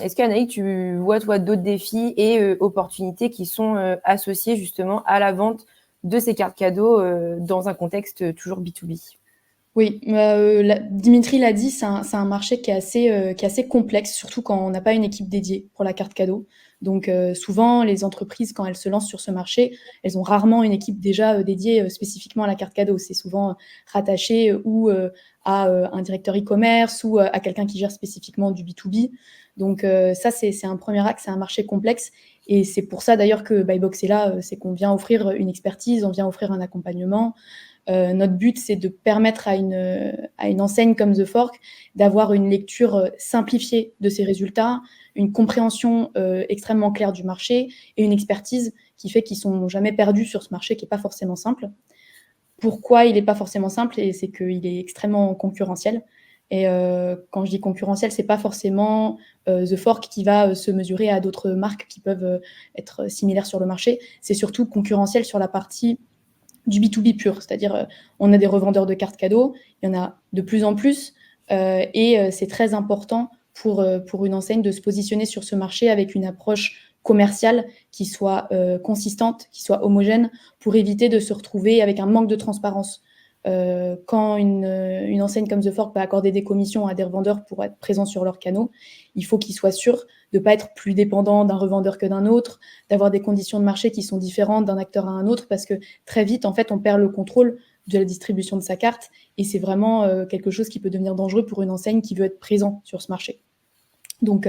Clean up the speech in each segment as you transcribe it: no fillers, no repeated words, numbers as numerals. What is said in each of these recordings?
est-ce qu'Anaïs, tu vois, toi, d'autres défis et opportunités qui sont associés justement à la vente de ces cartes cadeaux dans un contexte toujours B2B? Oui, Dimitri l'a dit, c'est un marché qui est assez complexe, surtout quand on n'a pas une équipe dédiée pour la carte cadeau. Donc souvent, les entreprises, quand elles se lancent sur ce marché, elles ont rarement une équipe déjà dédiée spécifiquement à la carte cadeau. C'est souvent rattaché à un directeur e-commerce ou à quelqu'un qui gère spécifiquement du B2B. Donc ça, c'est un premier axe, c'est un marché complexe. Et c'est pour ça d'ailleurs que Buybox est là, c'est qu'on vient offrir une expertise, on vient offrir un accompagnement. Notre but, c'est de permettre à une enseigne comme The Fork d'avoir une lecture simplifiée de ses résultats, une compréhension extrêmement claire du marché et une expertise qui fait qu'ils ne sont jamais perdus sur ce marché qui n'est pas forcément simple. Pourquoi il n'est pas forcément simple? Et c'est qu'il est extrêmement concurrentiel. Et quand je dis concurrentiel, c'est pas forcément The Fork qui va se mesurer à d'autres marques qui peuvent être similaires sur le marché. C'est surtout concurrentiel sur la partie du B2B pur, c'est-à-dire on a des revendeurs de cartes cadeaux, il y en a de plus en plus, et c'est très important pour une enseigne de se positionner sur ce marché avec une approche commerciale qui soit consistante, qui soit homogène, pour éviter de se retrouver avec un manque de transparence. Quand une enseigne comme The Fork va accorder des commissions à des revendeurs pour être présents sur leurs canaux, il faut qu'ils soient sûrs de ne pas être plus dépendants d'un revendeur que d'un autre, d'avoir des conditions de marché qui sont différentes d'un acteur à un autre, parce que très vite, en fait, on perd le contrôle de la distribution de sa carte, et c'est vraiment quelque chose qui peut devenir dangereux pour une enseigne qui veut être présent sur ce marché. Donc,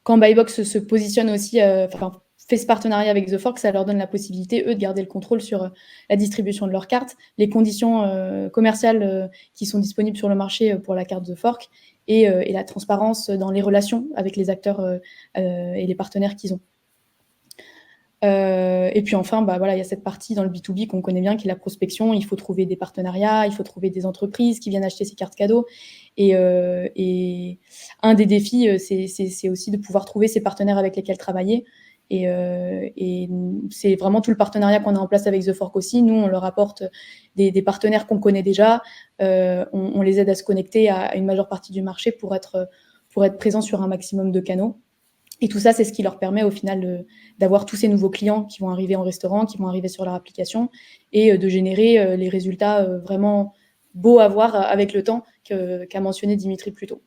quand Buybox se positionne aussi, fait ce partenariat avec The Fork, ça leur donne la possibilité, eux, de garder le contrôle sur la distribution de leurs cartes, les conditions commerciales qui sont disponibles sur le marché pour la carte The Fork, et la transparence dans les relations avec les acteurs et les partenaires qu'ils ont. Et puis enfin, il y a cette partie dans le B2B qu'on connaît bien, qui est la prospection. Il faut trouver des partenariats, il faut trouver des entreprises qui viennent acheter ces cartes cadeaux. Et un des défis, c'est aussi de pouvoir trouver ces partenaires avec lesquels travailler. Et c'est vraiment tout le partenariat qu'on a en place avec The Fork aussi. Nous, on leur apporte des partenaires qu'on connaît déjà. On les aide à se connecter à une majeure partie du marché pour être présents sur un maximum de canaux. Et tout ça, c'est ce qui leur permet au final d'avoir tous ces nouveaux clients qui vont arriver en restaurant, qui vont arriver sur leur application, et de générer les résultats vraiment beaux à voir avec le temps qu'a mentionné Dimitri plus tôt.